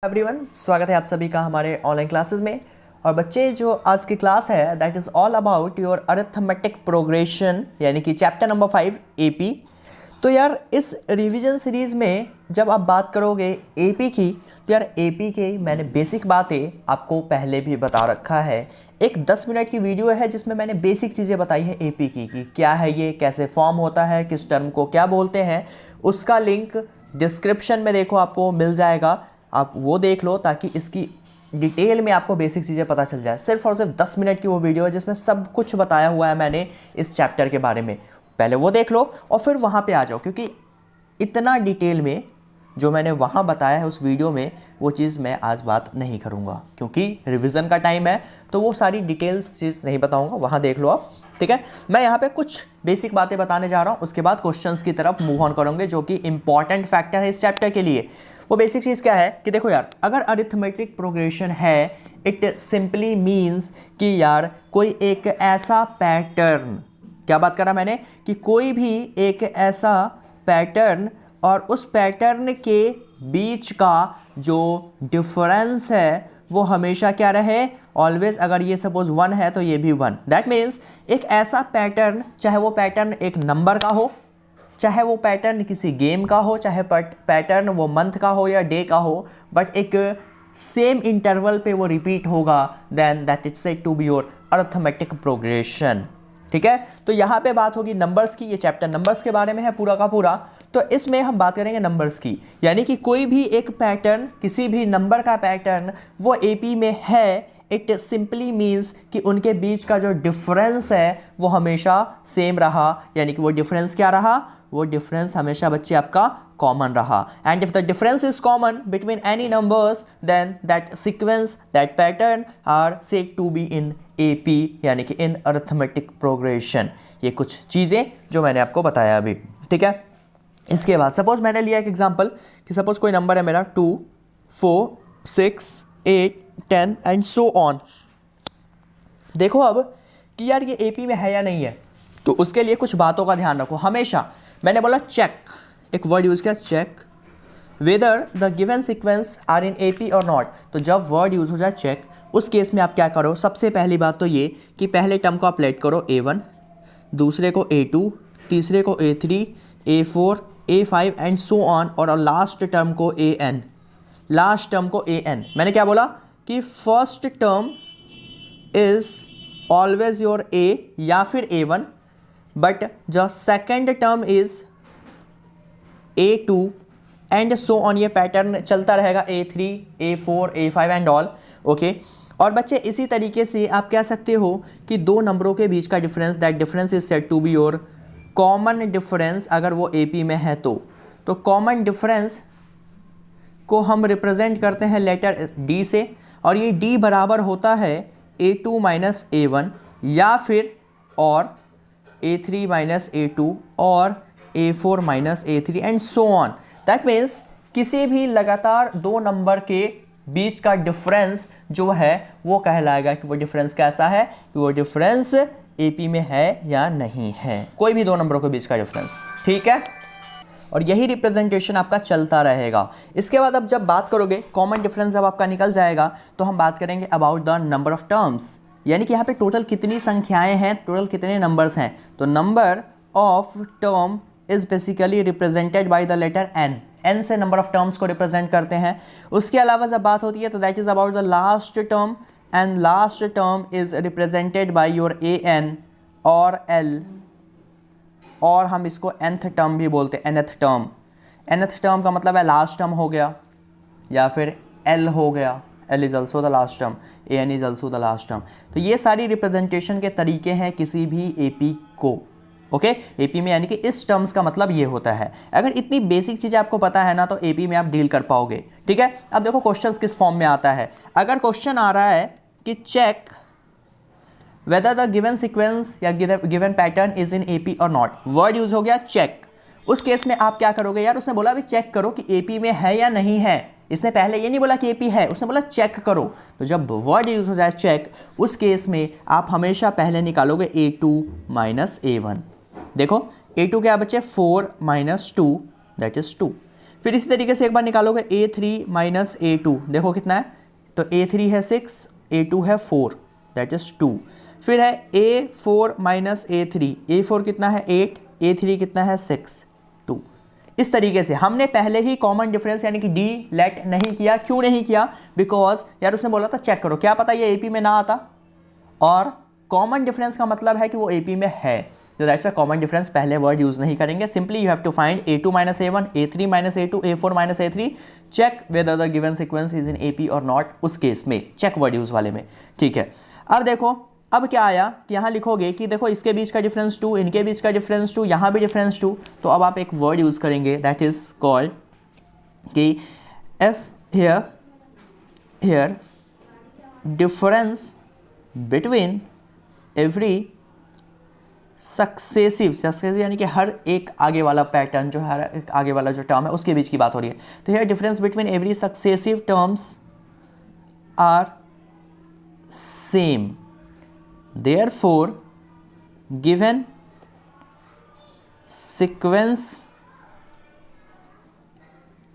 Everyone, स्वागत है आप सभी का हमारे ऑनलाइन क्लासेस में। और बच्चे, जो आज की क्लास है that is all about your arithmetic progression, यानी कि चैप्टर नंबर 5 एपी। तो यार इस रिवीजन सीरीज़ में जब आप बात करोगे एपी की, तो यार एपी के मैंने बेसिक बातें आपको पहले भी बता रखा है। एक 10 मिनट की वीडियो है जिसमें मैंने बेसिक चीज़ें बताई है एपी की, कि क्या है ये, कैसे फॉर्म होता है, किस टर्म को क्या बोलते हैं। उसका लिंक डिस्क्रिप्शन में देखो, आपको मिल जाएगा, आप वो देख लो ताकि इसकी डिटेल में आपको बेसिक चीज़ें पता चल जाए। सिर्फ और सिर्फ 10 मिनट की वो वीडियो है जिसमें सब कुछ बताया हुआ है मैंने इस चैप्टर के बारे में। पहले वो देख लो और फिर वहाँ पे आ जाओ, क्योंकि इतना डिटेल में जो मैंने वहाँ बताया है उस वीडियो में, वो चीज़ मैं आज बात नहीं करूँगा, क्योंकि रिवीजन का टाइम है, तो वो सारी डिटेल्स चीज़ नहीं बताऊँगा, वहाँ देख लो आप। ठीक है, मैं यहाँ पे कुछ बेसिक बातें बताने जा रहा हूँ, उसके बाद क्वेश्चंस की तरफ मूव ऑन करूँगे, जो कि इंपॉर्टेंट फैक्टर है इस चैप्टर के लिए। वो बेसिक चीज़ क्या है कि देखो यार, अगर अरिथमेटिक प्रोग्रेशन है, इट सिंपली मीन्स कि यार कोई एक ऐसा पैटर्न, क्या बात करा मैंने, कि कोई भी एक ऐसा पैटर्न और उस पैटर्न के बीच का जो डिफरेंस है वो हमेशा क्या रहे, ऑलवेज। अगर ये सपोज 1 है तो ये भी 1। दैट मीन्स एक ऐसा पैटर्न, चाहे वो पैटर्न एक नंबर का हो, चाहे वो पैटर्न किसी गेम का हो, चाहे पैटर्न वो मंथ का हो या डे का हो, बट एक सेम इंटरवल पे वो रिपीट होगा, then that is said to be your arithmetic progression. ठीक है, तो यहाँ पे बात होगी नंबर्स की। ये चैप्टर नंबर्स के बारे में है पूरा का पूरा, तो इसमें हम बात करेंगे नंबर्स की। यानी कि कोई भी एक पैटर्न, किसी भी नंबर का पैटर्न वो एपी में है, इट सिंपली मीन्स कि उनके बीच का जो डिफरेंस है वो हमेशा सेम रहा। यानी कि वो डिफरेंस क्या रहा, वो डिफरेंस हमेशा बच्चे आपका कॉमन रहा। And if the difference is common between any numbers, then that sequence, that pattern are said to be in AP, यानी कि इन अरिथमेटिक प्रोग्रेशन। ये कुछ चीज़ें जो मैंने आपको बताया अभी। ठीक है, इसके बाद सपोज मैंने लिया एक एग्जांपल कि सपोज कोई नंबर है मेरा 2, 4, 6, 8, 10 एंड सो ऑन। देखो अब कि यार ये एपी में है या नहीं है, तो उसके लिए कुछ बातों का ध्यान रखो हमेशा। मैंने बोला चेक, एक वर्ड यूज़ किया check, whether the given sequence are in AP और नॉट। तो जब वर्ड यूज़ हो जाए चेक, उस केस में आप क्या करो, सबसे पहली बात तो ये कि पहले टर्म को आप लेट करो A1, दूसरे को A2, तीसरे को A3, A4, A5 and so on, और लास्ट टर्म को AN, लास्ट टर्म को AN। मैंने क्या बोला कि first term is always your A या फिर A1, बट जो second term is A2 and so on. ये पैटर्न चलता रहेगा A3, A4, A5 and all. Okay, और बच्चे इसी तरीके से आप कह सकते हो कि दो नंबरों के बीच का difference, that difference is said to be your common difference. अगर वो एपी में है तो कॉमन डिफरेंस को हम रिप्रेजेंट करते हैं लेटर डी से, और ये डी बराबर होता है A2 माइनस A1 या फिर और A3 माइनस A2 और A4 minus A3 and so on. That means किसी भी लगातार दो नंबर के बीच का डिफरेंस जो है वो कहलाएगा कि वो डिफरेंस कैसा है, कि वो डिफरेंस एपी में है या नहीं है, कोई भी दो नंबरों के बीच का डिफरेंस। ठीक है, और यही रिप्रेजेंटेशन आपका चलता रहेगा। इसके बाद अब जब बात करोगे कॉमन डिफरेंस जब आपका निकल जाएगा, तो हम बात करेंगे about the number of terms, यानी कि यहाँ पे टोटल कितनी संख्याएं हैं, टोटल कितने नंबर्स हैं। तो number of term is basically represented by the letter N. N से नंबर ऑफ टर्म्स को रिप्रेजेंट करते हैं। उसके अलावा जब बात होती है तो that is about the last term, and last term is represented by your AN और L, और हम इसको nth टर्म भी बोलते हैं, nth टर्म। nth टर्म का मतलब है लास्ट टर्म हो गया या फिर L हो गया, L is also the last term, AN is also the last term. तो ये सारी रिप्रेजेंटेशन के तरीके हैं किसी भी एपी को। ओके, एपी में यानी कि इस टर्म्स का मतलब ये होता है। अगर इतनी बेसिक चीज़ें आपको पता है ना, तो एपी में आप डील कर पाओगे। ठीक है, अब देखो क्वेश्चंस किस फॉर्म में आता है। अगर क्वेश्चन आ रहा है कि check whether the given sequence या given pattern is in AP और नॉट, वर्ड यूज हो गया चेक। उस केस में आप क्या करोगे यार, उसने बोला अभी चेक करो कि एपी में है या नहीं है। इसने पहले ये नहीं बोला कि एपी है, उसने बोला चेक करो। तो जब वर्ड यूज हो जाए चेक, उस केस में आप हमेशा पहले निकालोगे A2 माइनस A1। देखो A2 क्या बच्चे, 4 माइनस 2 दैट इज 2। फिर इसी तरीके से एक बार निकालोगे A3 माइनस A2, देखो कितना है, तो A3 है 6, A2 है 4, दैट इज 2। फिर है A4 माइनस A3, A4 कितना है 8, A3 कितना है 6, 2। इस तरीके से हमने पहले ही कॉमन डिफरेंस यानी कि डी लेट नहीं किया। क्यों नहीं किया? बिकॉज यार उसने बोला था चेक करो, क्या पता ये AP में ना आता, और कॉमन डिफरेंस का मतलब है कि वो AP में है, तो दैट्स व्हाई कॉमन डिफरेंस पहले वर्ड यूज नहीं करेंगे। Simply you have to find A2 minus A1, A3 minus A2, A4 minus A3, check whether the given sequence is in AP और नॉट, उस केस में check word use वाले में। ठीक है, अब देखो अब क्या आया कि यहाँ लिखोगे कि देखो इसके बीच का डिफरेंस 2, इनके बीच का डिफरेंस 2, यहाँ भी डिफरेंस 2, तो अब आप एक वर्ड यूज करेंगे दैट इज कॉल्ड कि F here difference between every successive यानी कि हर एक आगे वाला पैटर्न, जो हर एक आगे वाला जो टर्म है उसके बीच की बात हो रही है। तो here difference between every successive terms are same, therefore given sequence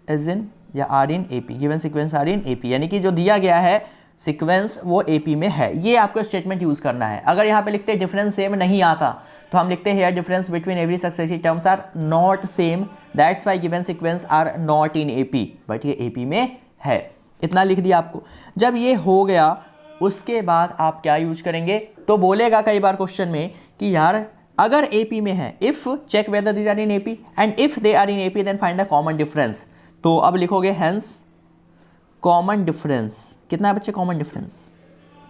is in या are in AP, given sequence are in AP, यानी कि जो दिया गया है सीक्वेंस वो AP में है। ये आपको स्टेटमेंट यूज करना है। अगर यहाँ पे लिखते डिफरेंस सेम नहीं आता तो हम लिखते हैं difference between every successive terms are not same, that's why given sequence are not in AP, but ये AP में है। इतना लिख दिया आपको। जब ये हो गया उसके बाद आप क्या यूज करेंगे, तो बोलेगा कई बार क्वेश्चन में कि यार अगर AP में है, if check whether these are in AP and if they are in AP then find the common difference. तो अब लिखोगे हेंस कॉमन डिफरेंस, कितना है बच्चे common difference,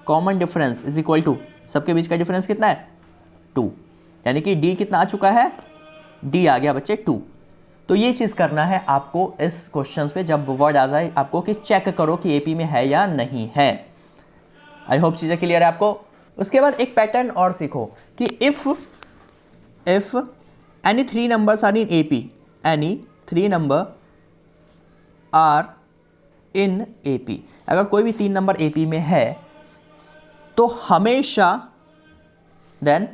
common difference is equal to सबके बीच का डिफरेंस कितना है 2, यानी कि D कितना आ चुका है, D आ गया बच्चे 2। तो ये चीज़ करना है आपको इस क्वेश्चन पे, जब वर्ड आ जाए आपको कि चेक करो कि AP में है या नहीं है। आई होप चीज़ें क्लियर है आपको। उसके बाद एक पैटर्न और सीखो कि if any 3 numbers are in AP, any 3 number are in AP, अगर कोई भी 3 नंबर AP में है तो हमेशा देन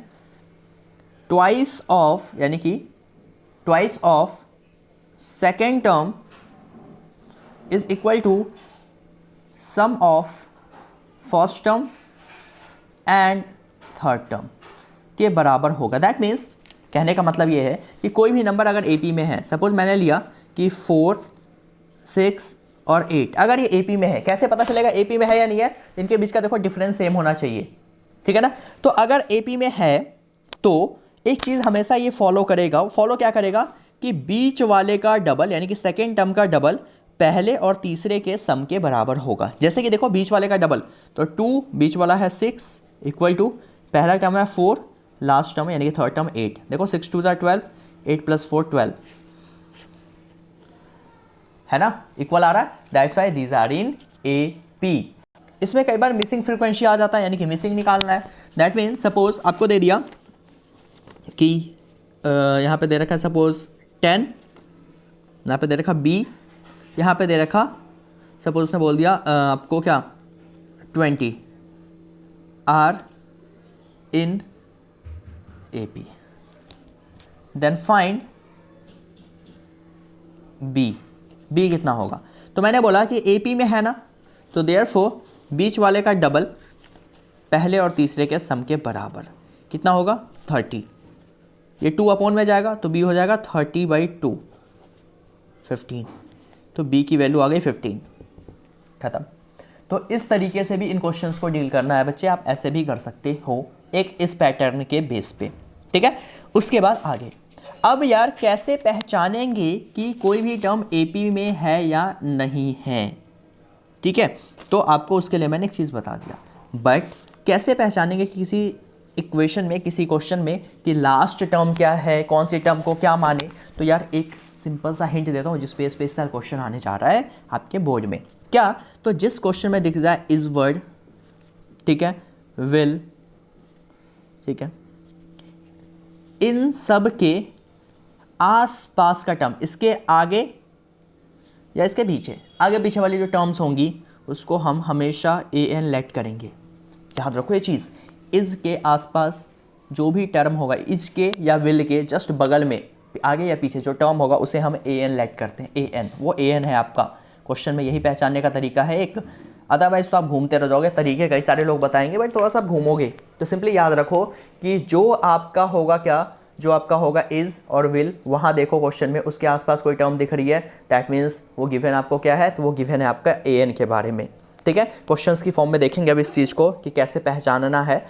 ट्वाइस ऑफ, यानी कि twice of second term is equal to sum of first term and third term के बराबर होगा। दैट मीन्स कहने का मतलब ये है कि कोई भी नंबर अगर AP में है, सपोज मैंने लिया कि 4, 6 और 8, अगर ये AP में है, कैसे पता चलेगा AP में है या नहीं है, इनके बीच का देखो डिफरेंस सेम होना चाहिए, ठीक है ना। तो अगर AP में है तो एक चीज़ हमेशा ये फॉलो करेगा, फॉलो क्या करेगा कि बीच वाले का डबल यानी कि सेकेंड टर्म का डबल पहले और तीसरे के सम के बराबर होगा। जैसे कि देखो बीच वाले का डबल, तो 2 बीच वाला है 6 इक्वल टू पहला टर्म है 4, लास्ट टर्म यानी कि थर्ड टर्म 8। देखो 6 2 12, 8 + 4 12, है ना, इक्वल आ रहा है। That's why these are in AP। इसमें कई बार मिसिंग फ्रीक्वेंसी आ जाता है, यानी कि मिसिंग निकालना है। दैट मीन्स सपोज आपको दे दिया कि यहाँ पे दे रखा है सपोज 10, यहाँ पे दे रखा B, यहाँ पे दे रखा सपोज उसने बोल दिया आपको क्या 20 are in AP, then find B कितना होगा। तो मैंने बोला कि AP में है ना, तो देयरफॉर बीच वाले का डबल पहले और तीसरे के सम के बराबर कितना होगा 30, ये 2 अपॉन में जाएगा तो B हो जाएगा 30/2 15, तो B की वैल्यू आ गई 15, खत्म। तो इस तरीके से भी इन क्वेश्चंस को डील करना है बच्चे, आप ऐसे भी कर सकते हो एक इस पैटर्न के बेस पे, ठीक है। उसके बाद आगे, अब यार कैसे पहचानेंगे कि कोई भी टर्म AP में है या नहीं है, ठीक है। तो आपको उसके लिए मैंने एक चीज़ बता दिया, बट कैसे पहचानेंगे कि किसी इक्वेशन में, किसी क्वेश्चन में कि लास्ट टर्म क्या है, कौन सी टर्म को क्या माने। तो यार एक सिंपल सा हिंट देता हूँ जिस पे स्पेशल क्वेश्चन आने जा रहा है आपके बोर्ड में। क्या? तो जिस क्वेश्चन में दिख जाए इज वर्ड, ठीक है, विल, ठीक है, इन सब के आस पास का टर्म, इसके आगे या इसके पीछे, आगे पीछे वाली जो टर्म्स होंगी उसको हम हमेशा AN लेट करेंगे। याद रखो ये चीज़, इज के आसपास जो भी टर्म होगा, इज के या विल के जस्ट बगल में आगे या पीछे जो टर्म होगा उसे हम ए एन लेट करते हैं, ए एन, वो ए एन है आपका। क्वेश्चन में यही पहचानने का तरीका है एक, अदरवाइज तो आप घूमते रह जाओगे, तरीके कई सारे लोग बताएंगे बट थोड़ा सा घूमोगे। तो सिंपली याद रखो कि जो आपका होगा क्या, जो आपका होगा इज़ और विल, वहाँ देखो क्वेश्चन में उसके आसपास कोई टर्म दिख रही है, दैट मीन्स वो गिवन आपको क्या है, तो वो गिवन है आपका ए एन के बारे में। ठीक है, क्वेश्चंस की फॉर्म में देखेंगे अब इस चीज़ को कि कैसे पहचानना है।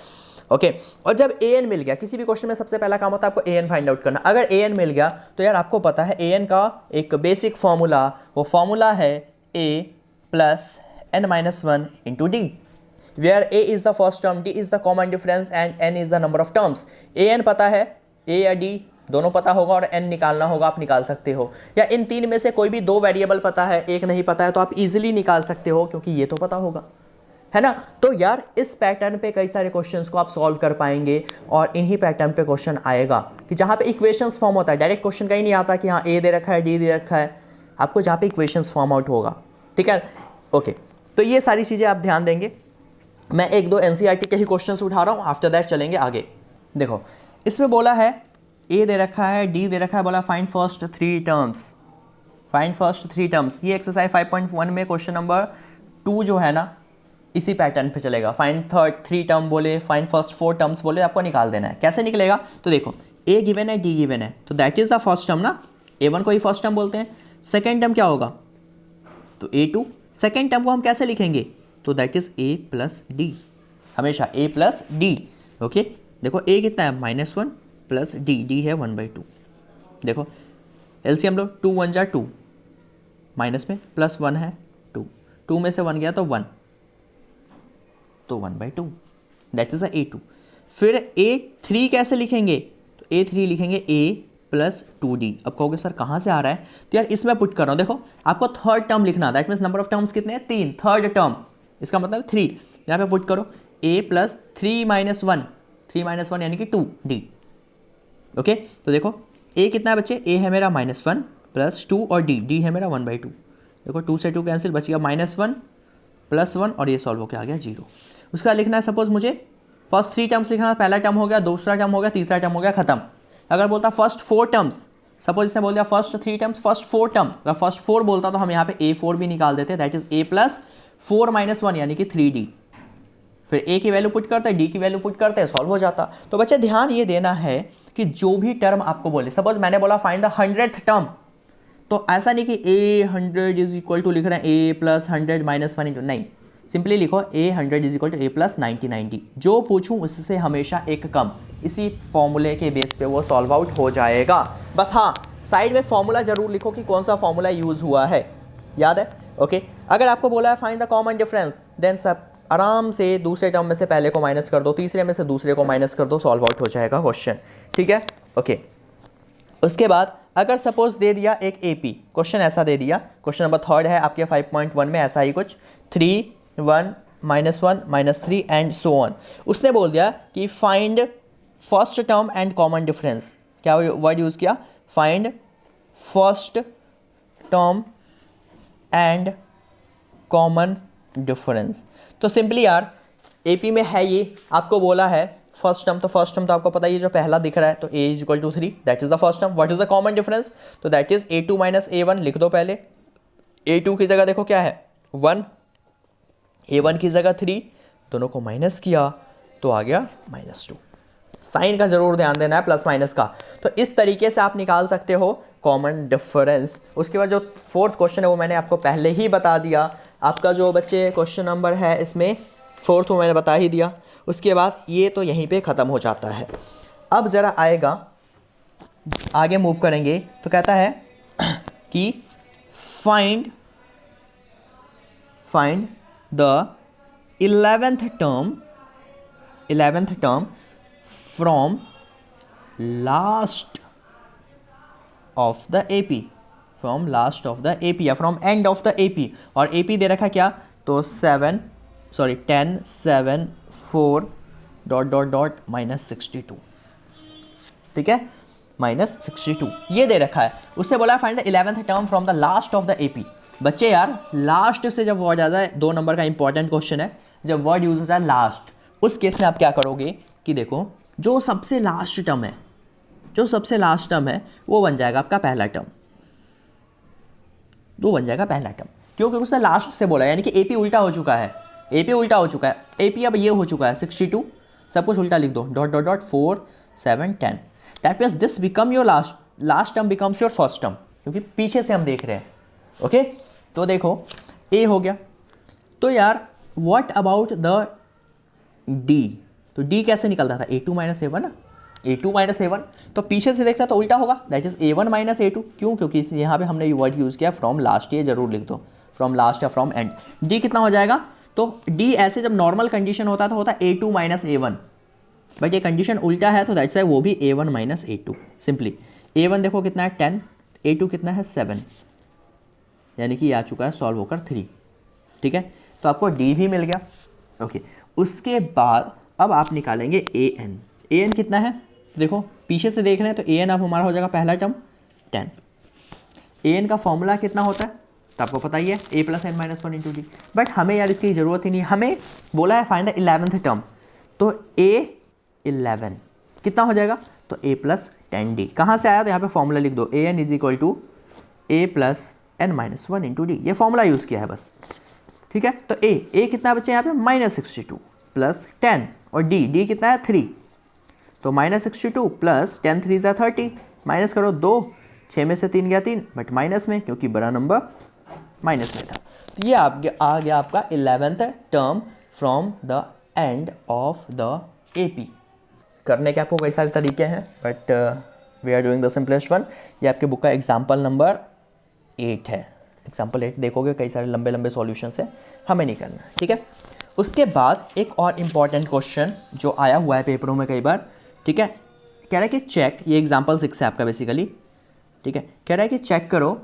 ओके और जब ए एन मिल गया, किसी भी क्वेश्चन में सबसे पहला काम होता है आपको ए एन फाइंड आउट करना। अगर ए एन मिल गया तो यार आपको पता है ए एन का एक बेसिक फॉर्मूला, वो फॉर्मूला है a plus n minus one into d, where a is the first term, d is the common difference and n is the number of terms. A n पता है, ए या D दोनों पता होगा और N निकालना होगा, आप निकाल सकते हो। या इन तीन में से कोई भी दो वेरिएबल पता है, एक नहीं पता है, तो आप इजीली निकाल सकते हो क्योंकि ये तो पता होगा, है ना। तो यार इस पैटर्न पे कई सारे क्वेश्चंस को आप सॉल्व कर पाएंगे और इन्हीं पैटर्न पे क्वेश्चन आएगा कि जहाँ पे इक्वेशंस फॉर्म होता है, डायरेक्ट क्वेश्चन का ही नहीं आता कि हाँ ए दे रखा है डी दे रखा है, आपको जहाँ पे इक्वेशंस फॉर्म आउट होगा। ठीक है, ओके, तो ये सारी चीज़ें आप ध्यान देंगे। मैं एक दो एनसीईआरटी के ही क्वेश्चंस उठा रहा हूँ, आफ्टर दैट चलेंगे आगे। देखो इसमें बोला है ए दे रखा है, डी दे रखा है, बोला find first three terms, find first three terms. ये एक्सरसाइज 5.1 में क्वेश्चन नंबर 2 जो है ना, इसी पैटर्न पे चलेगा। फाइंड थर्ड थ्री टर्म बोले, फाइंड फर्स्ट 4 टर्म्स बोले, आपको निकाल देना है। कैसे निकलेगा, तो देखो ए गिवन है, डी गिवन है, तो that is the first term ना, A1 को ही फर्स्ट टर्म बोलते हैं। सेकेंड टर्म क्या होगा, तो A2। सेकेंड टर्म को हम कैसे लिखेंगे, तो that is A plus D, हमेशा A प्लस डी। ओके देखो A कितना है, -1 प्लस डी है 1/2। देखो एलसीएम लो, 2 1 जा 2, माइनस में प्लस 1 है 2, 2 में से 1 गया तो 1, तो 1/2, दैट इज A2। फिर A3 कैसे लिखेंगे, तो A3 लिखेंगे A प्लस 2D। अब कहोगे सर कहाँ से आ रहा है, तो यार इसमें पुट कर रहा हूँ। देखो आपको थर्ड टर्म लिखना, that means number of terms कितने हैं, 3, थर्ड टर्म, इसका मतलब 3। यहाँ पे पुट करो A प्लस 3 - 1, 3 - 1 यानी कि 2D। ओके तो देखो A कितना है बच्चे, A है मेरा -1 प्लस 2 और D है मेरा 1/2। देखो 2 से 2 कैंसिल, बच गया -1 प्लस 1 और ये सॉल्व होकर आ गया 0। उसका लिखना है, सपोज मुझे फर्स्ट 3 टर्म्स लिखना है, पहला टर्म हो गया, दूसरा टर्म हो गया, तीसरा टर्म हो गया, खत्म। अगर बोलता फर्स्ट 4 टर्म्स, सपोज इसने बोल दिया फर्स्ट 3 टर्म्स, फर्स्ट 4 टर्म, अगर फर्स्ट 4 बोलता तो हम यहाँ पे A4 भी निकाल देते, दैट इज A प्लस 4 - 1 यानी कि 3D। फिर A की वैल्यू पुट करते हैं, D की वैल्यू पुट करते हैं, सॉल्व हो जाता। तो बच्चे ध्यान ये देना है कि जो भी टर्म आपको बोले, सपोज मैंने बोला फाइंड द 100th टर्म, तो ऐसा नहीं कि A100 इज इक्वल टू लिख रहे हैं A प्लस 100 - 1 नहीं, सिंपली लिखो A100 is equal to A plus 90 जो पूछूं उससे हमेशा एक कम, इसी फॉर्मूले के बेस पे वो सॉल्व आउट हो जाएगा। बस हाँ साइड में फॉर्मूला जरूर लिखो कि कौन सा फॉर्मूला यूज़ हुआ है, याद है। ओके अगर आपको बोला है find the common difference, then सब आराम से दूसरे टर्म में से पहले को माइनस कर दो, तीसरे में से दूसरे को माइनस कर दो, सॉल्व आउट हो जाएगा क्वेश्चन। ठीक है ओके उसके बाद अगर सपोज दे दिया एक AP क्वेश्चन, ऐसा दे दिया, क्वेश्चन नंबर 3 है आपके 5.1 में, ऐसा ही कुछ 3 1 -1 -3 एंड सो ऑन। उसने बोल दिया कि find first term and common difference, क्या वर्ड यूज़ किया, find first term and common difference. तो सिंपली यार AP में है ये, आपको बोला है फर्स्ट टर्म, तो फर्स्ट टर्म तो आपको पता ही है जो पहला दिख रहा है, तो A = 3, that is the first term. What is the common difference, तो दैट इज A2 - A1, लिख दो पहले। A2 की जगह देखो क्या है 1, A1 की जगह 3, दोनों को माइनस किया तो आ गया -2। साइन का जरूर ध्यान देना है, प्लस माइनस का। तो इस तरीके से आप निकाल सकते हो कॉमन डिफरेंस। उसके बाद जो 4th क्वेश्चन है वो मैंने आपको पहले ही बता दिया। आपका जो बच्चे क्वेश्चन नंबर है इसमें 4th वो मैंने बता ही दिया। उसके बाद ये तो यहीं पे ख़त्म हो जाता है। अब ज़रा आएगा, आगे मूव करेंगे तो कहता है कि find the 11th term from last of the AP, from last of the AP या from and of the AP। और AP दे रखा क्या, तो 10 7 4 ... -62, ठीक है, -62 ये दे रखा है। उससे बोला find the 11th term from the last of the AP। बच्चे यार लास्ट से जब वर्ड आ जाए, 2 नंबर का इंपॉर्टेंट क्वेश्चन है, जब वर्ड यूज हो जाए लास्ट, उस केस में आप क्या करोगे कि देखो जो सबसे लास्ट टर्म है जो सबसे लास्ट टर्म है वो बन जाएगा आपका पहला टर्म, वो बन जाएगा पहला टर्म। क्यों? क्योंकि उसने लास्ट से बोला, यानी कि AP उल्टा हो चुका है, AP उल्टा हो चुका है, AP अब ये हो चुका है 62, सब कुछ उल्टा लिख दो, dot dot dot 4 7 10, that means this become your last term becomes your first term, क्योंकि पीछे से हम देख रहे हैं। ओके, तो देखो A हो गया। तो यार व्हाट अबाउट द D? तो D कैसे निकलता था? A2 माइनस A1 ना, A2 माइनस A1, तो पीछे से देख रहा तो उल्टा होगा, that is A1 minus A2। क्यों? क्योंकि यहाँ पे हमने वर्ड यूज़ किया फ्रॉम लास्ट, ये जरूर लिख दो, फ्रॉम लास्ट या फ्रॉम एंड। D कितना हो जाएगा? तो D ऐसे जब नॉर्मल कंडीशन होता तो होता A2 माइनस A1, बट ये कंडीशन उल्टा है तो दैट्स वाई वो भी A1 minus A2 simply. A1 देखो कितना है 10, A2 कितना है 7, यानी कि ये आ चुका है सॉल्व होकर 3। ठीक है, तो आपको D भी मिल गया। ओके, उसके बाद अब आप निकालेंगे AN। AN कितना है? देखो पीछे से देख रहे हैं तो AN अब हमारा हो जाएगा पहला टर्म 10। AN का फॉर्मूला कितना होता है तो आपको पता ही है, A plus n minus 1 into d. But हमें यार इसकी ज़रूरत ही नहीं, हमें बोला है फाइंड द 11th टर्म, तो A11 कितना हो जाएगा? तो A प्लस 10D कहाँ से आया? तो यहाँ पे फॉर्मूला लिख दो, AN is equal to A plus n minus 1 into d, ये फॉर्मूला यूज़ किया है बस। ठीक है, तो A कितना बचे यहाँ पे? माइनस 62 प्लस 10, और D कितना है 3, तो माइनस 62 प्लस 10 3 ज़ा 30, माइनस करो 2, 6 में से 3 गया 3, बट माइनस में, क्योंकि बड़ा नंबर माइनस में था। तो ये आ गया आपका 11th term from the end of the AP। करने के आपको कई सारे तरीके हैं, but we are doing the simplest one. ये आपके बुक का एग्जाम्पल नंबर 8 है। एग्जाम्पल 8 देखोगे, कई सारे लंबे लंबे सॉल्यूशंस है, हमें नहीं करना। ठीक है, उसके बाद एक और इम्पॉर्टेंट क्वेश्चन जो आया हुआ है पेपरों में कई बार, ठीक है, कह रहा है कि चेक, ये एग्जाम्पल 6 है आपका बेसिकली। ठीक है, कह रहा है कि चेक करो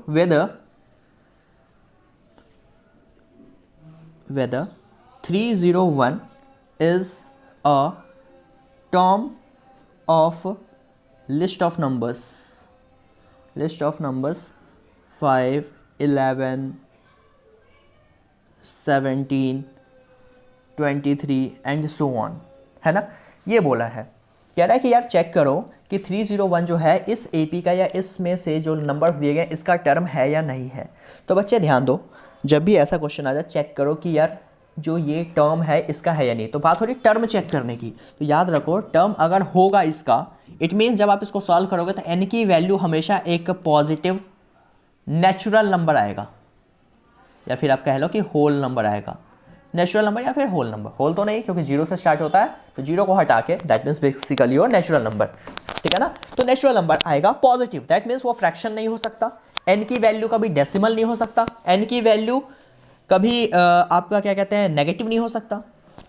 whether 301 is a term of list of numbers 5 11 17 23 and so on, है ना। ये बोला है, कह रहा है कि यार चेक करो कि 301 जो है इस AP का या इसमें से जो नंबर्स दिए गए इसका टर्म है या नहीं है। तो बच्चे ध्यान दो, जब भी ऐसा क्वेश्चन आ जाए चेक करो कि यार जो ये टर्म है इसका है या नहीं। तो बात हो रही टर्म चेक करने की, तो याद रखो टर्म अगर होगा इसका, इट मीन्स जब आप इसको सॉल्व करोगे तो n की वैल्यू हमेशा एक पॉजिटिव नेचुरल नंबर आएगा, या फिर आप कह लो कि होल नंबर आएगा। नेचुरल नंबर या फिर होल नंबर, होल तो नहीं क्योंकि 0 से स्टार्ट होता है, तो 0 को हटा के that means basically your natural number. ठीक है ना, तो नेचुरल नंबर आएगा पॉजिटिव, दैट मीन्स वो फ्रैक्शन नहीं हो सकता, n की वैल्यू कभी डेसिमल नहीं हो सकता, n की वैल्यू कभी आपका क्या कहते हैं नेगेटिव नहीं हो सकता।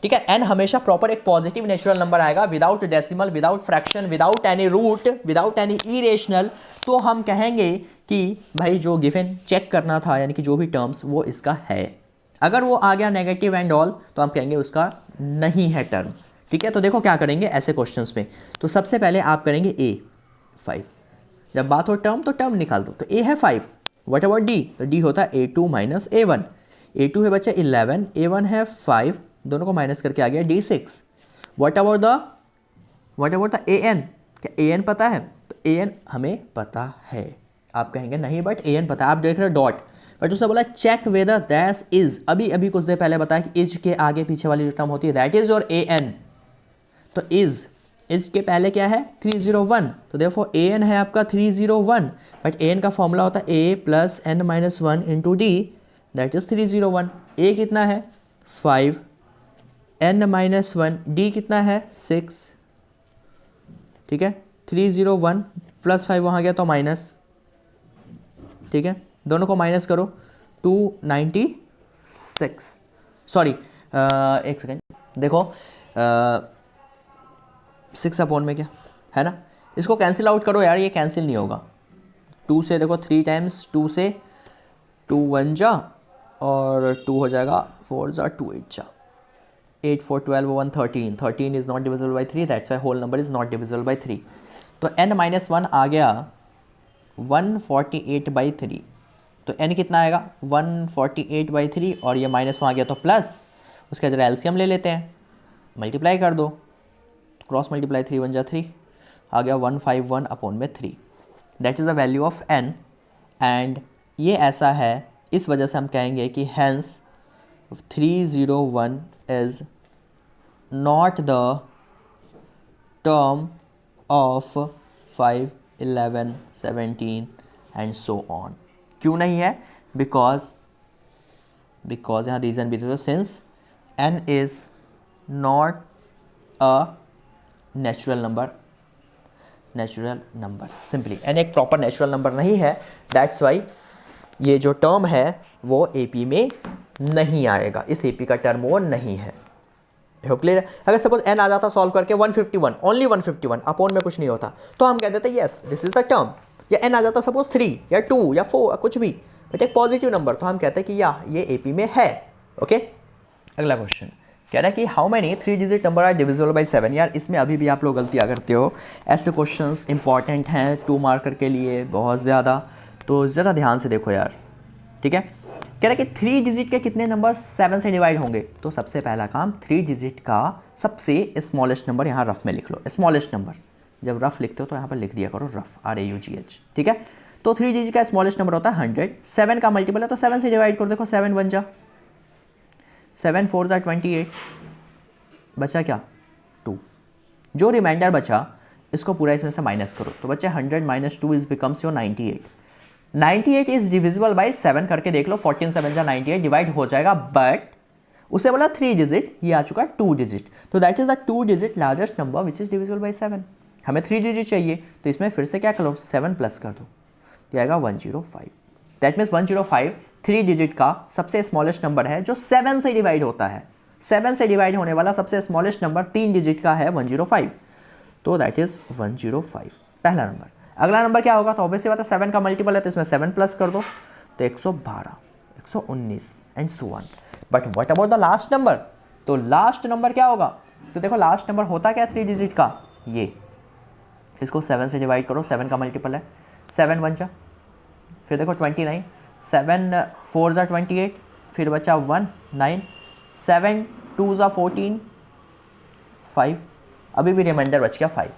ठीक है, n हमेशा प्रॉपर एक पॉजिटिव नेचुरल नंबर आएगा, without decimal, without fraction, without any root, without any irrational. तो हम कहेंगे कि भाई जो गिवन चेक करना था, यानी कि जो भी टर्म्स, वो इसका है। अगर वो आ गया नेगेटिव एंड ऑल, तो हम कहेंगे उसका नहीं है टर्म। ठीक है, तो देखो क्या करेंगे ऐसे क्वेश्चंस में। तो सबसे पहले आप करेंगे A 5, जब बात हो टर्म तो टर्म निकाल दो, तो A है 5, व्हाट अबाउट D? तो D होता है A2 माइनस A1। A2 है बच्चे 11, A1 है 5, दोनों को माइनस करके आ गया D6। What about the AN? क्या AN पता है? तो AN हमें पता है, आप कहेंगे नहीं बट AN पता है। आप देख रहे हो डॉट, बट उसने बोला चेक वेदर दैट इज, अभी कुछ देर पहले बताया कि इज के आगे पीछे वाली जो टर्म होती है दैट इज और AN। तो इज के पहले क्या है? 301, तो देखो AN है आपका 301, बट AN का फॉर्मूला होता है A plus n minus 1 into d, that is 301। A कितना है? 5, n माइनस 1, D कितना है? 6। ठीक है, 301 प्लस 5 वहाँ गया तो माइनस। ठीक है, दोनों को माइनस करो, 296, सॉरी एक सेकेंड, देखो 6 अपॉन में क्या है ना, इसको कैंसिल आउट करो यार, ये कैंसिल नहीं होगा। 2 से देखो 3 टाइम्स, 2 से 2 1 जा, और 2 हो जाएगा 4 जा 2 8 जा, 8 4 12 1 13, 13 is not divisible by 3, that's why whole number is not divisible by 3। तो n माइनस 1 आ गया 148 बाई 3, तो n कितना आएगा? 148 बाई 3, और ये माइनस में आ गया तो प्लस, उसका जरा एलसीएम ले लेते हैं, मल्टीप्लाई कर दो, क्रॉस मल्टीप्लाई 3 1 जा 3, आ गया 151 अपॉन में 3, that is the value of n, and ये ऐसा है, इस वजह से हम कहेंगे कि hence 301 is not the term of 5, 11, 17 and so on. क्यों नहीं है? बिकॉज यहाँ रीज़न भी दे दो, since n is not a natural number, simply n एक प्रॉपर नेचुरल नंबर नहीं है, दैट्स वाई ये जो टर्म है वो AP में नहीं आएगा, इस AP का टर्म वो नहीं है। होप क्लियर है? अगर सपोज n आ जाता सॉल्व करके 151, ओनली 151, अपॉन में कुछ नहीं होता, तो हम कह देते yes this is the term. या n आ जाता सपोज 3 या 2 या 4 कुछ भी, बट एक पॉजिटिव नंबर, तो हम कहते हैं कि या ये AP में है। ओके, अगला क्वेश्चन कह रहा है कि how many 3 digit number are divisible by 7। यार इसमें अभी भी आप लोग गलतियाँ करते हो, ऐसे क्वेश्चंस इंपॉर्टेंट हैं 2 मार्कर के लिए बहुत ज़्यादा, तो ज़रा ध्यान से देखो यार, ठीक है। कह रहा है कि 3 डिजिट के कितने नंबर 7 से डिवाइड होंगे। तो सबसे पहला काम 3 डिजिट का सबसे स्मॉलेस्ट नंबर यहाँ रफ में लिख लो। स्मॉलेस्ट नंबर जब रफ लिखते हो तो यहाँ पर लिख दिया करो रफ, RAUGH, ठीक है। तो 3 डिजिट का स्मॉलेस्ट नंबर होता है 100, 7 का मल्टीपल है तो 7 से डिवाइड करो। देखो 7 1 जा, 7 4 जा 28, बचा क्या 2, जो रिमाइंडर बचा इसको पूरा इसमें से माइनस करो, तो बच्चे 100 minus 2 is becomes your 98। 98 is divisible by 7 करके देख लो, 14 7 जा 98 डिवाइड हो जाएगा, बट उसे बोला 3 डिजिट, ये आ चुका है 2 डिजिट, तो that is the 2 digit largest number which is divisible by 7। हमें 3 डिजिट चाहिए, तो इसमें फिर से क्या करो 7 प्लस कर दो, तो आएगा 105। दैट मीन्स 105 3 डिजिट का सबसे स्मॉलेस्ट नंबर है जो 7 से डिवाइड होता है। 7 से डिवाइड होने वाला सबसे स्मॉलेस्ट नंबर 3 डिजिट का है 105, तो दैट इज 105 पहला नंबर। अगला नंबर क्या होगा, तो ऑब्वियसली बात है 7 का मल्टीपल है तो इसमें 7 प्लस कर दो, तो 112, 119 and so on. But what about the last number, तो लास्ट नंबर क्या होगा, तो देखो लास्ट नंबर होता क्या 3 डिजिट का, ये इसको 7 से डिवाइड करो, 7 का मल्टीपल है, 7 1 जा, फिर देखो 29, 7 4 जा 28, फिर बचा 1 9, 7 2 जा 14, 5, अभी भी रिमाइंडर बच गया 5।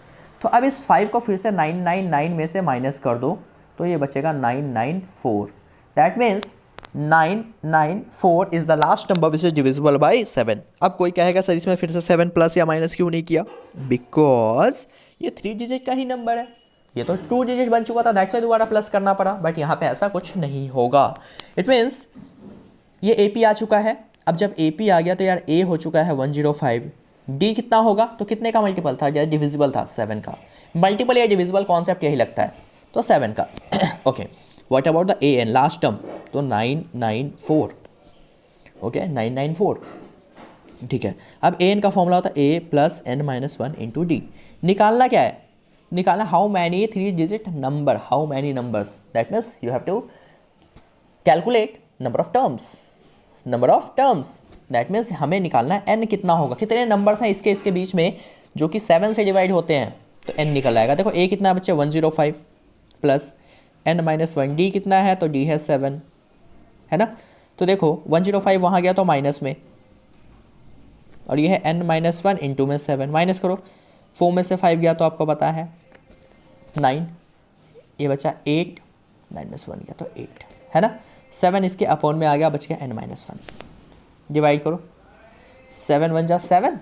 तो अब इस 5 को फिर से 999 में से माइनस कर दो, तो ये बचेगा 994। That means 994 is the last number which is divisible by 7। अब कोई कहेगा सर इसमें फिर से 7 प्लस या माइनस क्यों नहीं किया, बिकॉज ये 3 डिजिट का ही नंबर है, ये तो 2 डिजिट बन चुका था, दैट्स वाई दोबारा प्लस करना पड़ा, बट यहाँ पे ऐसा कुछ नहीं होगा। इट मीन्स ये AP आ चुका है। अब जब AP आ गया तो यार A हो चुका है 105, D कितना होगा, तो कितने का मल्टीपल था, या डिविजिबल था 7 का। मल्टीपल या डिविजिबल कॉन्सेप्ट यही लगता है, तो 7 का। Okay, what about the AN last term, तो 994, ओके 994, ठीक है। अब AN का फॉर्मूला होता है A plus N minus 1 into D। निकालना क्या है, निकालना how many 3 digit number, how many numbers, that means you have to calculate number of terms, that means हमें निकालना है n कितना होगा, कितने नंबर्स हैं इसके बीच में जो कि 7 से डिवाइड होते हैं, तो n निकल आएगा। देखो A कितना है बच्चे 105 प्लस n माइनस 1, D कितना है, तो D है 7, है ना। तो देखो 105 वहाँ गया तो माइनस में, और ये है n माइनस 1 इंटू में 7, माइनस करो, 4 में से 5 गया तो आपको पता है 9, ये बचा 8, 9 में से 1 गया तो 8, है ना। 7 इसके अपॉन में आ गया, बच गया n माइनस 1, डिवाइड करो, 7 1 जा 7,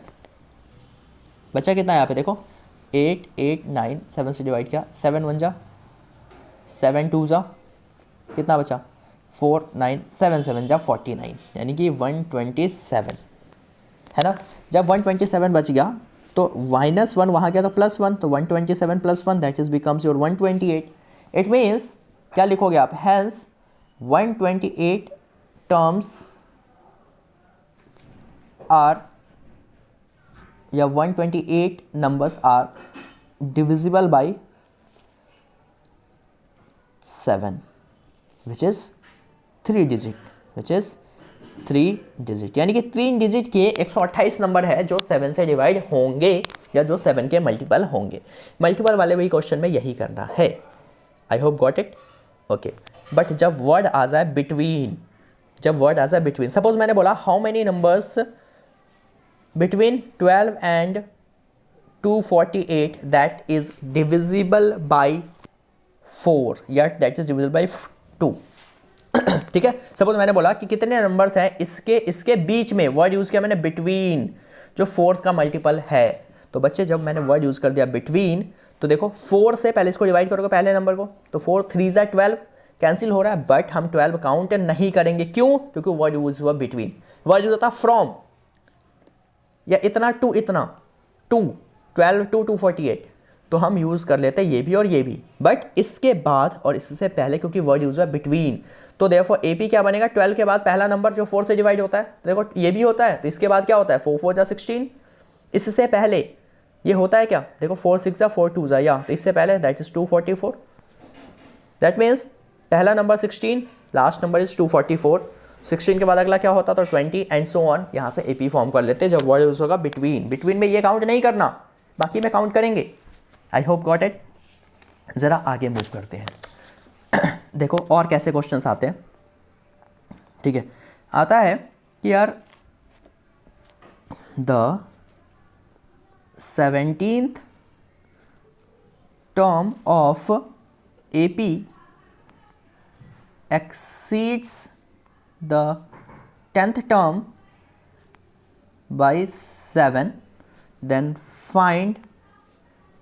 बचा कितना यहाँ पे देखो 8 8 9, 7 से डिवाइड किया, 7 1 जा 7 2 जा कितना बचा 4 9, 7 7 जा 49, यानी कि 127, है ना। जब 127 बच गया तो माइनस 1 वहाँ गया तो प्लस 1, तो 127 plus 1 that is becomes your 128। It means क्या लिखोगे आप, हैंस 128 टर्म्स आर, या 128 numbers are divisible by 7 which is 3 digit, यानी कि 3 डिजिट के 128 नंबर है जो 7 से डिवाइड होंगे या जो 7 के मल्टीपल होंगे। मल्टीपल वाले वही क्वेश्चन में यही करना है। I hope got it, okay. But जब वर्ड आ जाए बिटवीन, सपोज मैंने बोला how many numbers between 12 and 248 that is divisible by 4 या दैट इज डिविजिबल बाई 2। ठीक है, सपोज मैंने बोला कि कितने नंबर्स हैं इसके बीच में, वर्ड यूज किया मैंने बिटवीन, जो 4 का मल्टीपल है। तो बच्चे जब मैंने वर्ड यूज कर दिया बिटवीन, तो देखो 4 से पहले इसको डिवाइड करोगे पहले नंबर को, तो 4 3 ज़ा 12 कैंसिल हो रहा है, बट हम 12 काउंट नहीं करेंगे। क्यों? क्योंकि वर्ड यूज हुआ बिटवीन। वर्ड यूज होता फ्रॉम या इतना टू इतना, 2 12 टू 248, तो हम यूज़ कर लेते हैं ये भी और ये भी। बट इसके बाद और इससे पहले क्योंकि वर्ड यूज हुआ बिटवीन, तो देखो AP क्या बनेगा, 12 के बाद पहला नंबर जो 4 से डिवाइड होता है, तो देखो ये भी होता है, तो इसके बाद क्या होता है 4 4 जा 16। इससे पहले ये होता है क्या, देखो 4 6 जा 4 2 जा या, तो इससे पहले दैट इज 244। दैट मीन्स पहला नंबर 16, लास्ट नंबर इज 244। 16 के बाद अगला क्या होता, तो 20 एंड सो ऑन। यहाँ से AP फॉर्म कर लेते हैं जब वर्ड यूज होगा बिटवीन। बिटवीन में ये काउंट नहीं करना, बाकी में काउंट करेंगे। I hope got it. ज़रा आगे मूव करते हैं। देखो और कैसे क्वेश्चंस आते हैं। ठीक है, आता है कि यार the 17th term of AP exceeds the 10th term by 7, then find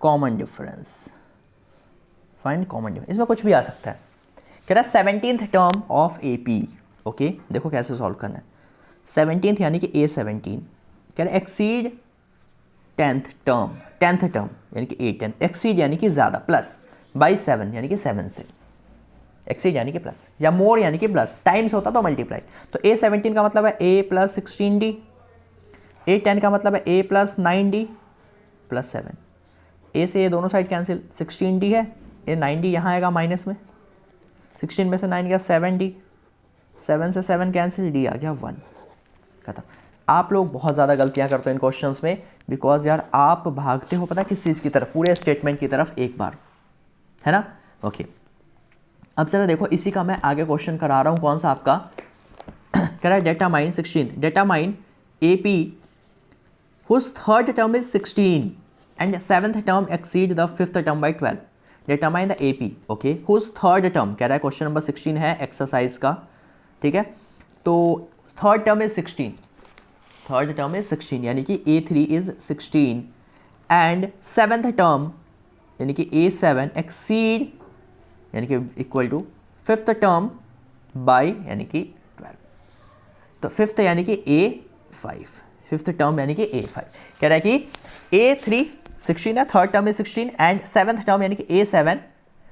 common difference। Find common difference, इसमें कुछ भी आ सकता है। कह रहा है 17th term of AP। Okay, देखो कैसे सॉल्व करना है। 17th यानी कि A17, कह रहा है exceed 10th term, 10th term यानी कि A10, एक्सीड यानी कि ज़्यादा, प्लस बाई 7 यानी कि 7 से, एक्सीड यानी कि प्लस, या मोर यानी कि प्लस, टाइम्स होता तो मल्टीप्लाई। तो A17 का मतलब है A प्लस 16D, A10 का मतलब है A plus 9D plus 7। A से ये दोनों साइड कैंसिल, 16D है, ये 9D यहाँ आएगा माइनस में, 16 में से 9 गया 7D, 7 से 7 कैंसिल, D आ गया 1, खत्म। आप लोग बहुत ज़्यादा गलतियाँ करते हो इन क्वेश्चंस में, बिकॉज यार आप भागते हो पता किस चीज़ की तरफ, पूरे स्टेटमेंट की तरफ एक बार, है ना। ओके, अब जरा देखो इसी का मैं आगे क्वेश्चन करा रहा हूँ, कौन सा आपका कह रहा है डेटामाइन 16, डेटामाइन AP whose third term is 16 and 7th term exceed the 5th term by 12। Determine the AP, okay, whose third term, कह रहा है क्वेश्चन नंबर 16 है एक्सरसाइज का। ठीक है, तो third term is 16, third term is 16 यानी कि A3 is 16 and 7th term यानी कि A7 एक्सीड यानी कि equal to 5th term by यानी कि 12। तो 5th यानी कि A5, 5th टर्म यानी कि A5। कह रहा है कि A3 16 है, third term is 16 and 7th term यानी कि A7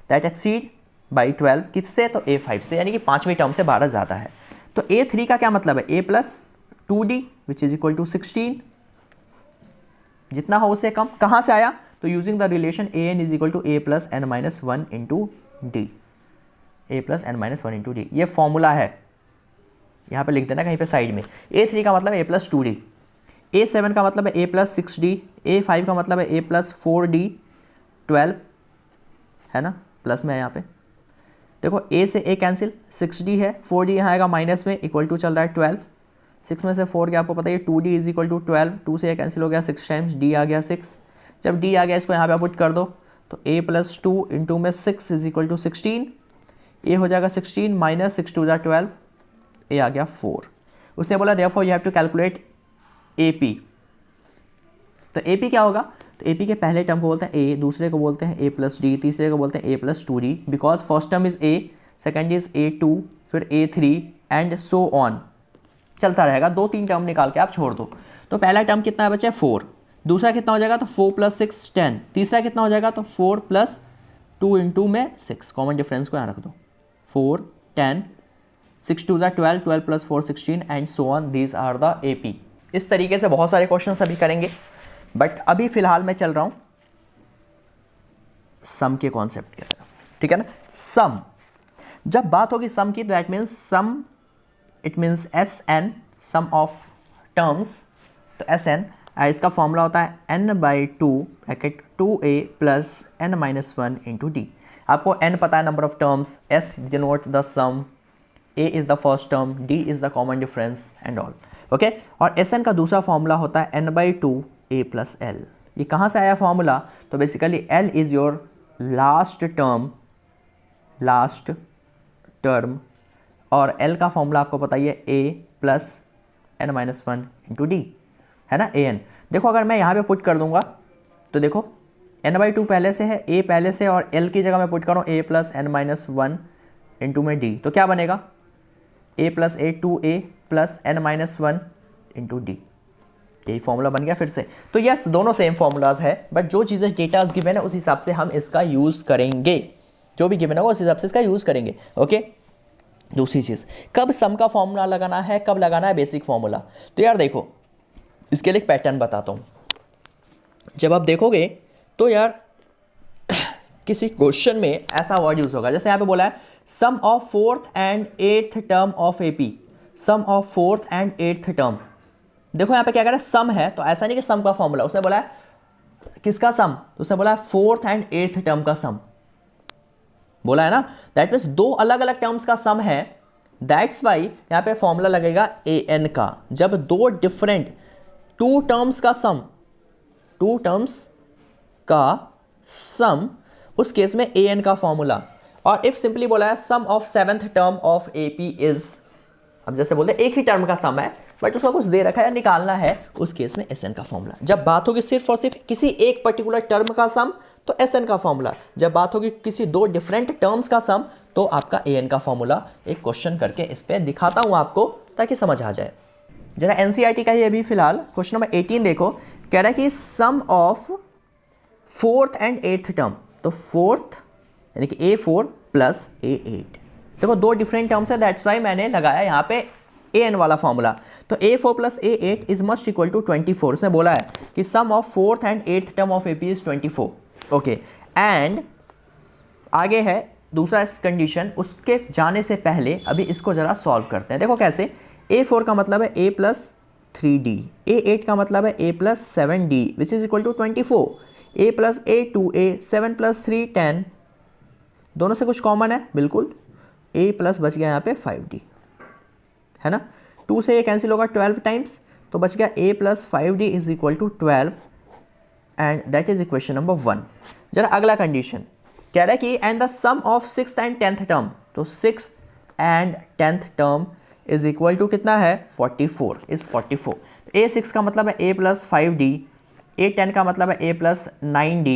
दैट एक्सीड बाई 12 किससे, तो A5 से, यानी कि 5वीं टर्म से 12 ज़्यादा है। तो A3 का क्या मतलब है, A plus 2D which is equal to 16, जितना हो उससे कम। कहाँ से आया, तो using the relation AN is equal to A plus N minus 1 into D, A plus N minus 1 into D, ये फॉर्मूला है, यहाँ पे लिख देना कहीं पे साइड में। A3 का मतलब A प्लस 2D, A7 का मतलब है A प्लस 6D, A5 का मतलब है A प्लस 4D 12, है ना, प्लस में है यहाँ पे। देखो A से A कैंसिल, 6D है, 4D यहाँ आएगा माइनस में, इक्वल टू चल रहा है 12, 6 में से 4 गया आपको पता है 2D इज इक्वल टू 12, 2 से A कैंसिल हो गया 6 टाइम्स, D आ गया 6। जब D आ गया इसको यहाँ पे पुट कर दो, तो A प्लस 2 इंटू में 6 इज इक्वल टू 16, A हो जाएगा 16 माइनस 6 2 जा 12, A आ गया 4। उसने बोला therefore you have to calculate AP। तो AP क्या होगा, तो AP के पहले टर्म को बोलते हैं A, दूसरे को बोलते हैं A प्लस D, तीसरे को बोलते हैं A plus 2D, because first term is A, second is A2, फिर A3 एंड सो ऑन, चलता रहेगा। 2-3 टर्म निकाल के आप छोड़ दो। तो पहला टर्म कितना है बच्चे, 4, दूसरा कितना हो जाएगा, तो 4 प्लस 6 10, तीसरा कितना हो जाएगा, तो 4 प्लस 2 इंटू में 6, कॉमन डिफरेंस को यहाँ रख दो, 4 10, 6 2 जा 12, 12 plus 4 16 and so on, these are the AP। इस तरीके से बहुत सारे क्वेश्चन अभी करेंगे, बट अभी फिलहाल मैं चल रहा हूं सम के कॉन्सेप्ट की तरफ। ठीक है ना, सम, जब बात होगी सम की, that means sum, it means SN, sum of terms. तो SN, इसका फॉर्मूला होता है n/2 bracket 2A plus n minus 1 into D। आपको n पता है number of terms, S denotes the sum, A is the first term, D is the common difference and all. Okay, और SN का दूसरा फॉर्मूला होता है n/2 A plus L, ये कहाँ से आया फॉर्मूला, तो basically l is your last term और एल का फॉर्मूला आपको पता ही है a plus n minus one into d, है ना, ए एन। देखो अगर मैं यहाँ पे पुट कर दूंगा तो देखो एन बाई टू पहले से है, ए पहले से, और एल की जगह मैं पुट करूँ a plus n minus one into में डी, तो क्या बनेगा a plus a two a plus n minus one into d. यही फॉर्मूला बन गया फिर से। तो यस दोनों सेम फॉर्मूलाज है, बट जो चीज़ें डेटाज गिवन है उस हिसाब से हम इसका यूज़ करेंगे, जो भी गिवन होगा उस हिसाब से इसका यूज़ करेंगे। ओके, दूसरी चीज़, कब सम का फॉर्मूला लगाना है, कब लगाना है बेसिक फॉर्मूला। तो यार देखो इसके लिए एक पैटर्न बताता हूँ। जब आप देखोगे तो यार किसी क्वेश्चन में ऐसा वर्ड यूज होगा, जैसे यहाँ पे बोला है sum of fourth and eighth term of AP, sum of fourth and eighth term. देखो यहाँ पे क्या कह रहा है, सम है, तो ऐसा नहीं कि सम का फॉर्मूला, उसने बोला है किसका सम, तो उसने बोला है फोर्थ एंड एट्थ टर्म का सम, बोला है ना, दैट मीन्स दो अलग अलग टर्म्स का सम है, दैट्स वाई यहाँ पे फॉर्मूला लगेगा ए एन का। जब दो डिफरेंट टू टर्म्स का सम, टू टर्म्स का सम, उस केस में ए एन का फॉर्मूला। और इफ सिंपली बोला है sum of seventh term of A P is, अब जैसे बोलते हैं एक ही टर्म का सम है बट उसका कुछ दे रखा है निकालना है, उस केस में एस एन का फॉर्मूला। जब बात होगी सिर्फ और सिर्फ किसी एक पर्टिकुलर टर्म का सम तो एस एन का फॉर्मूला, जब बात होगी किसी दो डिफरेंट टर्म्स का सम तो आपका ए एन का फॉर्मूला। एक क्वेश्चन करके इस पर दिखाता हूँ आपको ताकि समझ आ जाए। जरा एनसीईआरटी का ही अभी फिलहाल क्वेश्चन नंबर 18 देखो, कह रहा है कि sum of fourth and eighth term, तो फोर्थ यानी कि a four plus a eight, देखो दो डिफरेंट टर्म्स है, दैट्स वाई मैंने लगाया यहाँ पे ए एन वाला फॉर्मूला। तो a four plus a eight is must equal to 24। उसने बोला है कि sum of fourth and eighth term of A P is 24। Okay, and आगे है दूसरा कंडीशन, उसके जाने से पहले अभी इसको जरा सॉल्व करते हैं। देखो कैसे, ए फोर का मतलब है a plus 3d, A eight का मतलब है a plus 7d which is equal to 24, a plus a two a 7 plus 3 10, दोनों से कुछ कॉमन है बिल्कुल, ए प्लस बच गया यहाँ पे 5d, है ना, 2 से ये कैंसिल होगा 12 टाइम्स, तो बच गया a plus 5d is equal to 12 and that is equation number 1। जरा अगला कंडीशन कह रहा है कि and the sum of sixth and tenth term, तो sixth and tenth term is equal to कितना है 44, इज 44। ए सिक्स का मतलब है a प्लस 5d, ए 10 का मतलब है a प्लस 9d,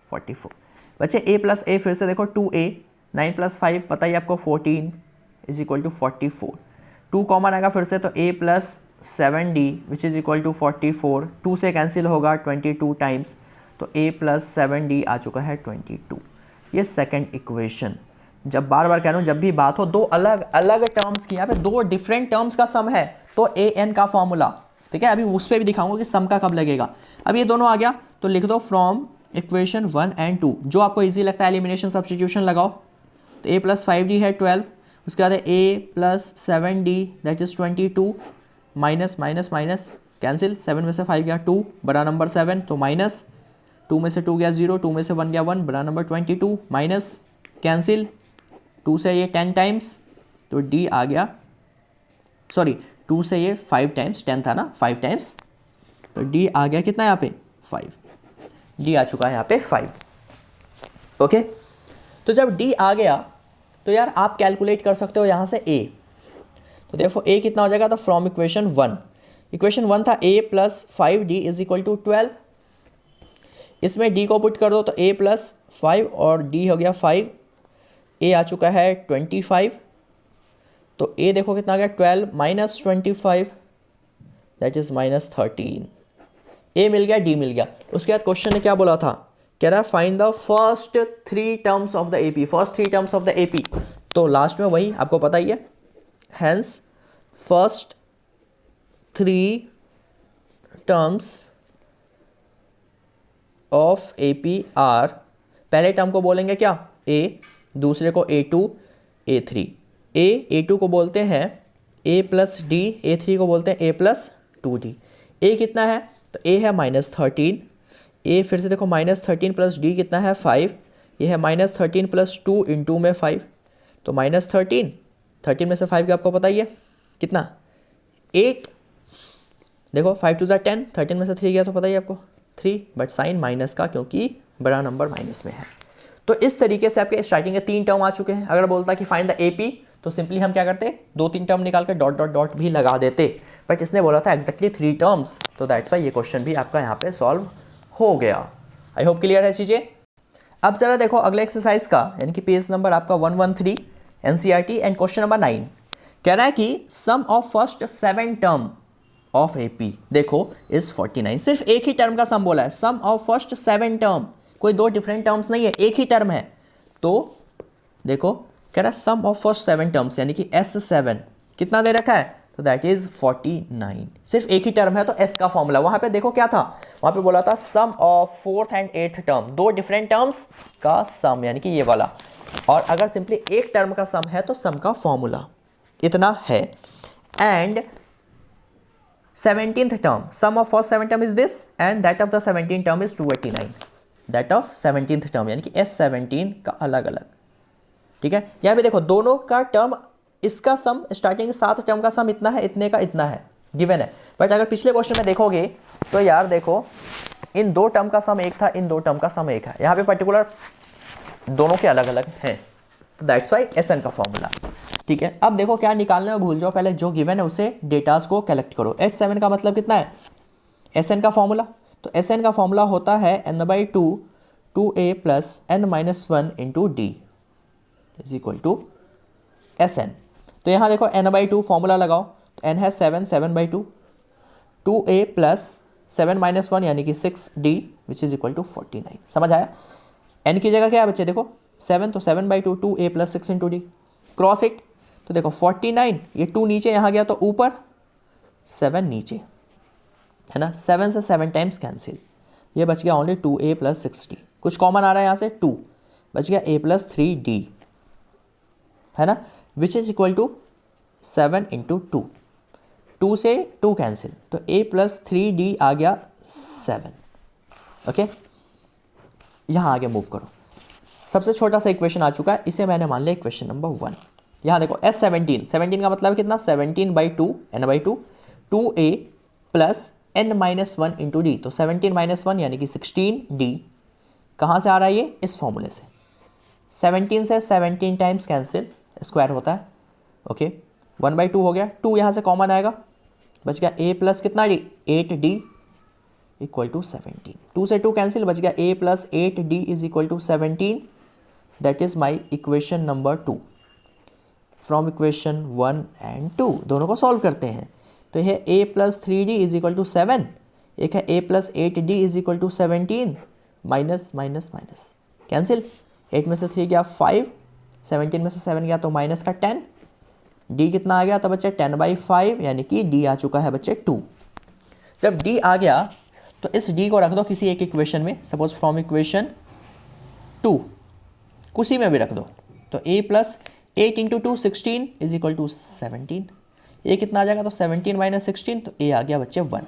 44। बच्चे a प्लस a फिर से देखो 2a, 9 प्लस 5 पता ही आपको 14 इज इक्वल टू 44, 2 कॉमन आएगा फिर से, तो a plus 7d which is equal to 44, 2 से कैंसिल होगा 22 टाइम्स, तो a प्लस 7d आ चुका है 22। ये सेकेंड इक्वेशन। जब बार बार कह रहा हूँ जब भी बात हो दो अलग अलग टर्म्स की, यहाँ पे दो डिफरेंट टर्म्स का सम है तो ए एन का फॉर्मूला, ठीक है, अभी उस पर भी दिखाऊंगा कि सम का कब लगेगा। अब ये दोनों आ गया तो लिख दो फ्रॉम इक्वेशन 1 एंड 2, जो आपको इजी लगता है एलिमिनेशन सब्स्टिट्यूशन लगाओ। तो a प्लस 5d है 12, उसके बाद है a plus 7d that is 22, minus minus minus cancel, 7 में से 5 गया 2, बड़ा नंबर 7, तो माइनस 2 में से 2 गया 0, 2 में से 1 गया 1, बड़ा नंबर 22, माइनस कैंसिल 2 से ये 10 टाइम्स, तो d आ गया, सॉरी 2 से ये 5 टाइम्स, 10 था ना 5 टाइम्स, तो d आ गया कितना यहाँ पे 5, d आ चुका है यहाँ पे 5। ओके, तो जब d आ गया तो यार आप कैलकुलेट कर सकते हो यहाँ से a, तो देखो a कितना हो जाएगा, तो फ्रॉम इक्वेशन 1, इक्वेशन 1 था a plus 5d is equal to 12, इसमें d को पुट कर दो तो a प्लस 5 और d हो गया 5, a आ चुका है 25, तो a देखो कितना आ गया 12 minus 25 that is minus 13, a मिल गया d मिल गया। उसके बाद क्वेश्चन ने क्या बोला था, कह रहा है find the first 3 terms of the AP, first 3 terms of the AP, तो लास्ट में वही आपको पता ही है, hence first 3 terms of AP are, पहले टर्म को बोलेंगे क्या a, दूसरे को A2 A3, A2 को बोलते हैं a प्लस डी, A3 को बोलते हैं a प्लस 2d। a कितना है, तो a है -13, a फिर से देखो -13 प्लस d कितना है 5, ये है -13 प्लस 2 इंटू में 5, तो -13, 13 में से 5 का आपको पता ही है कितना 8, देखो 5 2 10, 13 में से 3 गया तो पता ही आपको 3 बट साइन माइनस का क्योंकि बड़ा नंबर माइनस में है। तो इस तरीके से आपके स्टार्टिंग के 3 टर्म आ चुके हैं। अगर बोलता कि फाइंड द AP तो सिंपली हम क्या करते 2-3 टर्म निकाल कर डॉट डॉट डॉट भी लगा देते, बट इसने बोला था एग्जैक्टली 3 टर्म्स, तो दैट्स वाई ये क्वेश्चन भी आपका यहाँ पे सॉल्व हो गया। आई होप क्लियर है चीज़ें। अब जरा देखो अगले एक्सरसाइज का, यानी कि पेज नंबर आपका 113 NCERT एंड क्वेश्चन नंबर 9 कह रहा है कि sum of first 7 term of AP देखो इज 49। सिर्फ एक ही टर्म का सम बोला है, सम ऑफ फर्स्ट 7 टर्म, कोई 2 डिफरेंट टर्म्स नहीं है, एक ही टर्म है। तो देखो कह रहा है सम ऑफ फर्स्ट 7 टर्म्स यानी कि S7 कितना दे रखा है, तो दैट इज 49। सिर्फ एक ही टर्म है तो S का फॉर्मूला, वहां पे देखो क्या था, वहां पे बोला था sum of 4th and 8th term, 2 different terms का सम यानी कि ये वाला, और अगर सिंपली एक टर्म का सम है तो सम का फॉर्मूला इतना है। And 17th term, sum of first 7 term is this and that of the 17th term is 289, that of 17th term यानी कि S17 का अलग अलग। ठीक है, यहां पे देखो दोनों का टर्म, इसका सम स्टार्टिंग 7 टर्म का सम इतना है, इतने का इतना है, गिवन है। बट अगर पिछले क्वेश्चन में देखोगे तो यार देखो इन 2 टर्म का सम एक था, इन 2 टर्म का सम एक है, यहाँ पे पर्टिकुलर दोनों के अलग अलग हैं, तो दैट्स वाई SN का फॉर्मूला। ठीक है, अब देखो क्या निकालने में भूल जाओ, पहले जो गिवन है उसे डेटास को कलेक्ट करो। H7 का मतलब कितना है, SN का फॉर्मूला, तो SN का फॉर्मूला होता है n/2 2a + n-1 × d is equal to SN। तो यहाँ देखो n/2 फॉर्मूला लगाओ, तो n है 7, 7/2, 2a + 7-1 यानी कि 6d which is equal to 49। समझ आया? n की जगह क्या है बच्चे, देखो 7 तो 7/2, 2a + 6 × d, क्रॉस इट, तो देखो 49, ये 2 नीचे यहाँ गया तो ऊपर 7 नीचे, है ना, 7 से 7 टाइम्स कैंसिल, ये बच गया ओनली 2a + 6d, कुछ कॉमन आ रहा है यहाँ से 2, बच गया a + 3d, है ना, विच इज इक्वल टू 7 × 2, 2 से 2 कैंसिल, तो a + 3d आ गया 7। ओके, यहाँ आगे मूव करो, सबसे छोटा सा इक्वेशन आ चुका है, इसे मैंने मान लिया इक्वेशन नंबर 1। यहाँ देखो S17, 17 का मतलब कितना, 17/2 n/2 2a + n-1 × d, तो 17 - 1 यानी कि 16d, कहाँ से आ रहा है ये, इस फॉर्मूले से, 17 से 17 टाइम्स कैंसिल, स्क्वायर होता है। ओके, 1/2 हो गया, 2 यहाँ से कॉमन आएगा, बच गया a + कितना d, 8d इक्वल टू 17, 2 से 2 कैंसिल, बच गया a + 8d is equal to 17, that is my equation number 2 from equation 1 and 2। दोनों को सॉल्व करते हैं, तो यह a + 3d is equal to 7, एक है a + 8d is equal to 17, minus minus minus cancel, 8 में से 3 गया 5, 17 में से 7 गया तो माइनस का 10, d कितना आ गया, तो बच्चे 10/5 यानी कि d आ चुका है बच्चे 2। जब d आ गया तो इस d को रख दो किसी एक इक्वेशन में, सपोज फ्रॉम इक्वेशन 2, किसी में भी रख दो, तो a + 8 × 2 16 is equal to 17, a कितना आ जाएगा, तो 17 - 16, तो a आ गया बच्चे 1,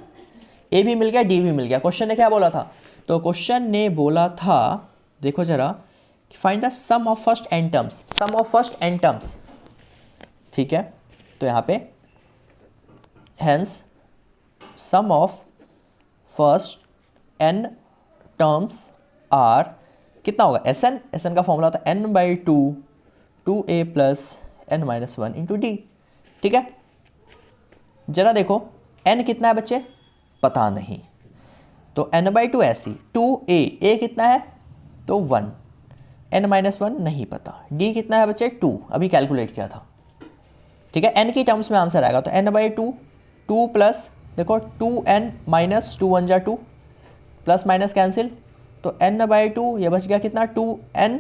a भी मिल गया, d भी मिल गया। क्वेश्चन ने क्या बोला था, तो क्वेश्चन ने बोला था, देखो जरा, find the sum of first n terms, sum of first n terms. ठीक है, तो यहाँ पे hence sum of first n terms are कितना होगा, SN, SN का फॉर्मूला होता है n/2 2a + n-1 × d। ठीक है, जरा देखो n कितना है बच्चे, पता नहीं, तो n/2 ऐसी, 2a कितना है, तो 1, n-1 नहीं पता, d कितना है बच्चे 2, अभी कैलकुलेट किया था। ठीक है, n की टर्म्स में आंसर आएगा, तो n/2 2 प्लस देखो 2n - 2 1 = 2, प्लस माइनस कैंसिल, तो n/2 ये बच गया कितना, 2n,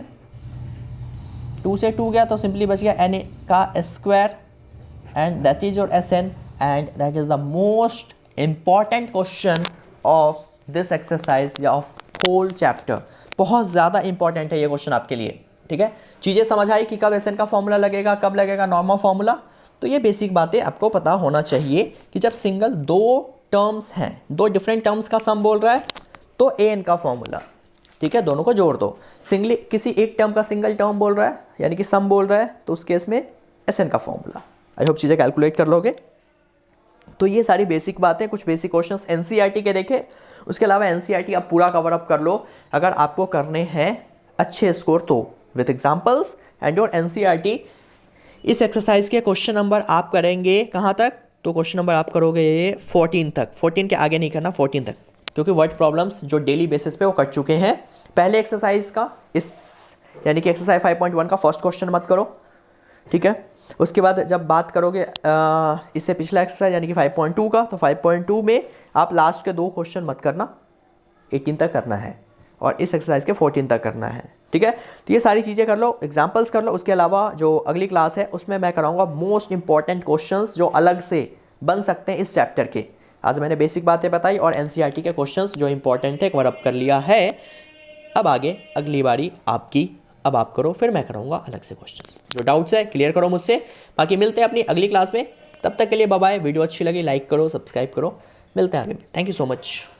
2 से 2 गया तो सिंपली बच गया n का square, and that is your SN, and that is the most important question of this exercise या ऑफ होल चैप्टर। बहुत ज़्यादा इंपॉर्टेंट है ये क्वेश्चन आपके लिए। ठीक है, चीज़ें समझ आई कि कब SN का फॉर्मूला लगेगा, कब लगेगा नॉर्मल फॉर्मूला, तो ये बेसिक बातें आपको पता होना चाहिए कि जब सिंगल 2 टर्म्स हैं, 2 डिफरेंट टर्म्स का सम बोल रहा है, तो AN का फॉर्मूला, ठीक है, दोनों को जोड़ दो। सिंगली किसी एक टर्म का सिंगल टर्म बोल रहा है यानी कि सम बोल रहा है, तो उस केस में SN का फॉर्मूला। आई होप चीज़ें कैलकुलेट कर लोगे। तो ये सारी बेसिक बातें, कुछ बेसिक क्वेश्चंस एनसीईआरटी के देखे, उसके अलावा एनसीईआरटी आप पूरा कवर अप कर लो अगर आपको करने हैं अच्छे स्कोर तो, with examples and your NCERT. इस एक्सरसाइज के क्वेश्चन नंबर आप करेंगे कहाँ तक, तो क्वेश्चन नंबर आप करोगे 14 तक, 14 के आगे नहीं करना, 14 तक, क्योंकि वर्ड प्रॉब्लम्स जो डेली बेसिस पे वो कर चुके हैं। पहले एक्सरसाइज का इस यानी कि एक्सरसाइज 5.1 का फर्स्ट क्वेश्चन मत करो, ठीक है। उसके बाद जब बात करोगे इससे पिछला एक्सरसाइज यानी कि 5.2 का, तो 5.2 में आप लास्ट के 2 क्वेश्चन मत करना, 18 तक करना है और इस एक्सरसाइज के 14 तक करना है, ठीक है। तो ये सारी चीज़ें कर लो, एग्जांपल्स कर लो। उसके अलावा जो अगली क्लास है उसमें मैं कराऊंगा मोस्ट इंपॉर्टेंट क्वेश्चंस जो अलग से बन सकते हैं इस चैप्टर के। आज मैंने बेसिक बातें बताई और एनसीईआरटी के क्वेश्चंस जो इंपॉर्टेंट थे कवर अप कर लिया है। अब आगे अगली बारी आपकी, अब आप करो, फिर मैं कराऊंगा अलग से क्वेश्चंस। जो डाउट्स है क्लियर करो मुझसे। बाकी मिलते हैं अपनी अगली क्लास में, तब तक के लिए बाय बाय। वीडियो अच्छी लगी लाइक करो, सब्सक्राइब करो, मिलते हैं आगे में। Thank you so much.